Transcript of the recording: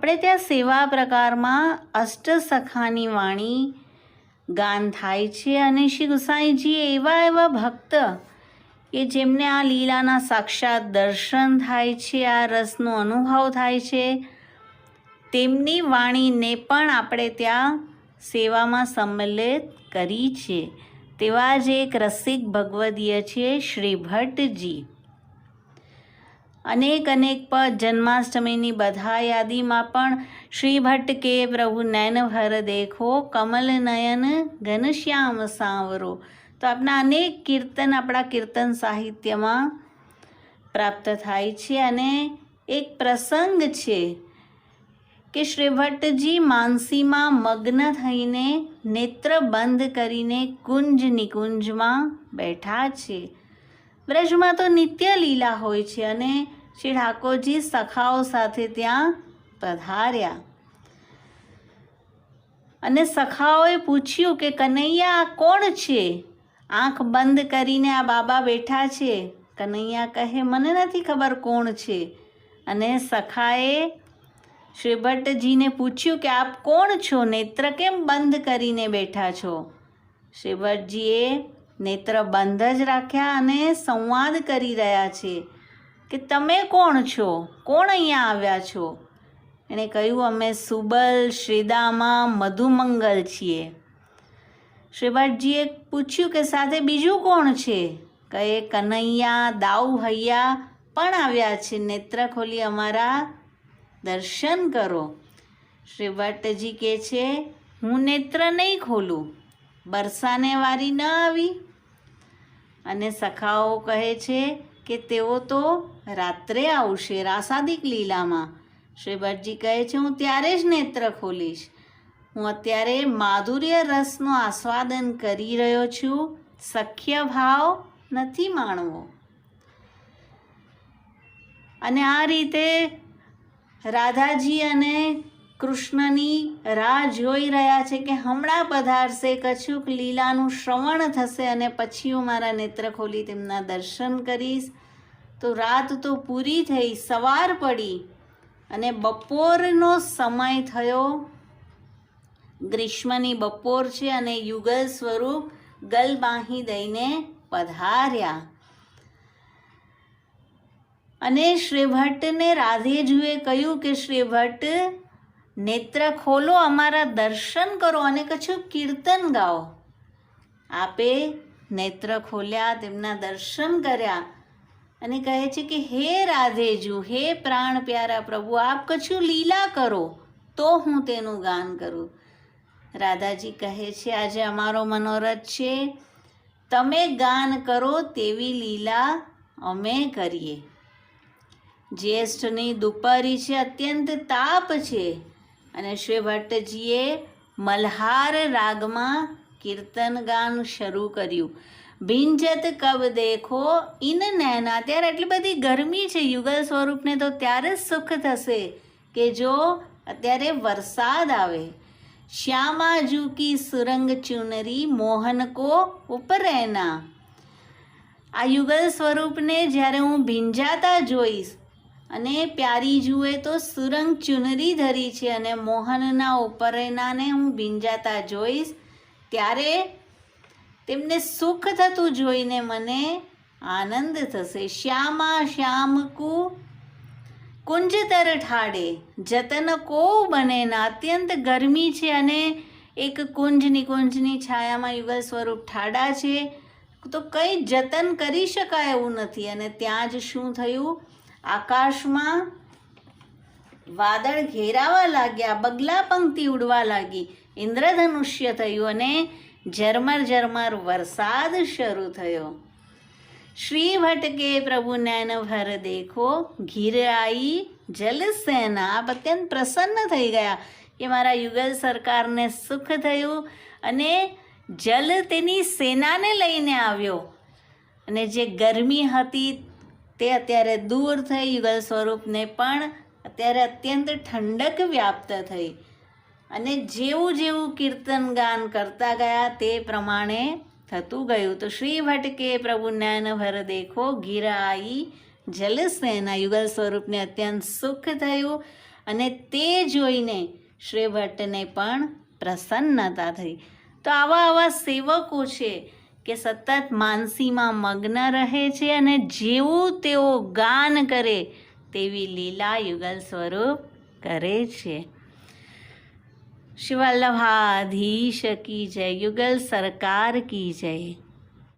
આપણે ત્યાં સેવા પ્રકારમાં અષ્ટસખાની વાણી ગાન થાય છે અને શ્રી ગુસાઈજી એવા ભક્ત કે જેમને આ લીલાના સાક્ષાત દર્શન થાય છે, આ રસનો અનુભવ થાય છે, તેમની વાણીને પણ આપણે ત્યાં સેવામાં સંમેલિત કરી છે. તેવા જ એક રસિક ભગવદીય છે શ્રી ભટ્ટજી. અનેક પદ જન્માષ્ટમીની બધા યાદીમાં પણ શ્રી ભટ્ટ કે પ્રભુ નયન ભર દેખો, કમલ નયન ઘનશ્યામ સાંવરો. તો આપણા અનેક કીર્તન આપણા કીર્તન સાહિત્યમાં પ્રાપ્ત થાય છે. અને એક પ્રસંગ છે કે શ્રી ભટ્ટજી માનસીમાં મગ્ન થઈને નેત્ર બંધ કરીને કુંજ નિકુંજમાં બેઠા છે. બ્રજમાં તો નિત્ય લીલા હોય છે અને શ્રી ઠાકોરજી સખાઓ સાથે ત્યાં પધાર્યા અને સખાઓએ પૂછ્યું કે કનૈયા આ કોણ છે? આંખ બંધ કરીને આ બાબા બેઠા છે. કનૈયા કહે મને નથી ખબર કોણ છે. અને સખાએ શ્રી ભટ્ટજીને પૂછ્યું કે આપ કોણ છો? નેત્ર કેમ બંધ કરીને બેઠા છો? શ્રી ભટ્ટજીએ નેત્ર બંધ જ રાખ્યા અને સંવાદ કરી રહ્યા છે કે તમે કોણ છો? કોણ અહીંયા આવ્યા છો? એણે કહ્યું અમે સુબલ, શ્રીદામા, મધુમંગલ છીએ. શ્રી ભટ્ટજીએ પૂછ્યું કે સાથે બીજું કોણ છે? કહે કનૈયા, દાઉ ભૈયા પણ આવ્યા છે. નેત્ર ખોલી અમારા દર્શન કરો. શ્રી ભટ્ટજી કહે છે હું નેત્ર નહીં ખોલું, બરસાને વારી ન આવી. અને સખાઓ કહે છે કે તેઓ તો રાત્રે આવશે રાસાદિક લીલામાં. શ્રી ભટ્ટજી કહે છે હું ત્યારે જ નેત્ર ખોલીશ. હું અત્યારે માધુર્ય રસનો આસ્વાદન કરી રહ્યો છું, સખ્ય ભાવ નથી માણવો. અને આ રીતે રાધાજી અને કૃષ્ણની રાહ જોઈ રહ્યા છે કે હમણાં પધારશે, કછુક લીલાનું શ્રવણ થશે અને પછી હું મારા નેત્ર ખોલી તેમના દર્શન કરીશ. તો રાત તો પૂરી થઈ, સવાર પડી અને બપોરનો સમય થયો. ગ્રીષ્મની બપોર છે અને યુગલ સ્વરૂપ ગલબાહી દઈને પધાર્યા. અને શ્રી ભટ્ટને રાધેજુએ કહ્યું કે શ્રી ભટ્ટ નેત્ર ખોલો, અમારા દર્શન કરો અને કશું કીર્તન ગાઓ. આપે નેત્ર ખોલ્યા, તેમના દર્શન કર્યા અને કહે છે કે હે રાધેજુ, હે પ્રાણ પ્યારા પ્રભુ, આપ કશું લીલા કરો તો હું તેનું ગાન કરું. રાધાજી કહે છે આજે અમારો મનોરથ છે, તમે ગાન કરો તેવી લીલા અમે કરીએ. જ્યેષ્ઠની દુપારી છે, અત્યંત તાપ છે અને શ્રી ભટ્ટજીએ મલ્હાર રાગમાં કીર્તન ગાન શરૂ કર્યું. ભીંજત કબ દેખો ઇન નૈના. ત્યારે એટલી બધી ગરમી છે, યુગલ સ્વરૂપને તો ત્યારે જ સુખ થશે કે જો અત્યારે વરસાદ આવે. શ્યામાજુ કી સુરંગ ચુનરી મોહન કો ઉપરૈના. આ યુગલ સ્વરૂપને જ્યારે હું ભીંજાતા જોઈશ અને પ્યારી જુએ તો સુરંગ ચુનરી ધરી છે અને મોહનના ઉપરૈનાને હું ભીંજાતા જોઈશ ત્યારે તેમને સુખ થતું જોઈને મને આનંદ થશે. શ્યામા શ્યામકુ કુંજતર ઠાડે જતન કો બને ના. અત્યંત ગરમી છે અને એક કુંજ નિકુંજની છાયામાં યુગલ સ્વરૂપ ઠાડા છે તો કંઈ જતન કરી શકાય એવું નથી. અને ત્યાં જ શું થયું? આકાશમાં વાદળ ઘેરાવા લાગ્યા, બગલા પંક્તિ ઉડવા લાગી, ઇન્દ્રધનુષ્ય થયું અને ઝરમર વરસાદ શરૂ થયો. શ્રી ભટ્ટ કે પ્રભુ નૈન ભર દેખો, ઘીર આઈ જલ સેના. આપ અત્યંત પ્રસન્ન થઈ ગયા કે મારા યુગલ સરકારને સુખ થયું અને જલ તેની સેનાને લઈને આવ્યો. અને જે ગરમી હતી તે અત્યારે દૂર થઈ, યુગલ સ્વરૂપને પણ અત્યારે અત્યંત ઠંડક વ્યાપ્ત થઈ. અને જેવું કીર્તન ગાન કરતા ગયા તે પ્રમાણે થતું ગયું. તો શ્રી ભટ્ટ કે પ્રભુ નૈન ભર દેખો, ઘીર આઈ જલ સેના. યુગલ સ્વરૂપને અત્યંત સુખ થયું અને તે જોઈને શ્રી ભટ્ટને પણ પ્રસન્નતા થઈ. તો આવા સેવકો છે કે સતત માનસીમાં મગ્ન રહે છે અને જેવું તેઓ ગાન કરે તેવી લીલા યુગલ સ્વરૂપ કરે છે. શ્રી વલ્લભાધીશ કી જય, યુગલ સરકાર કી જય.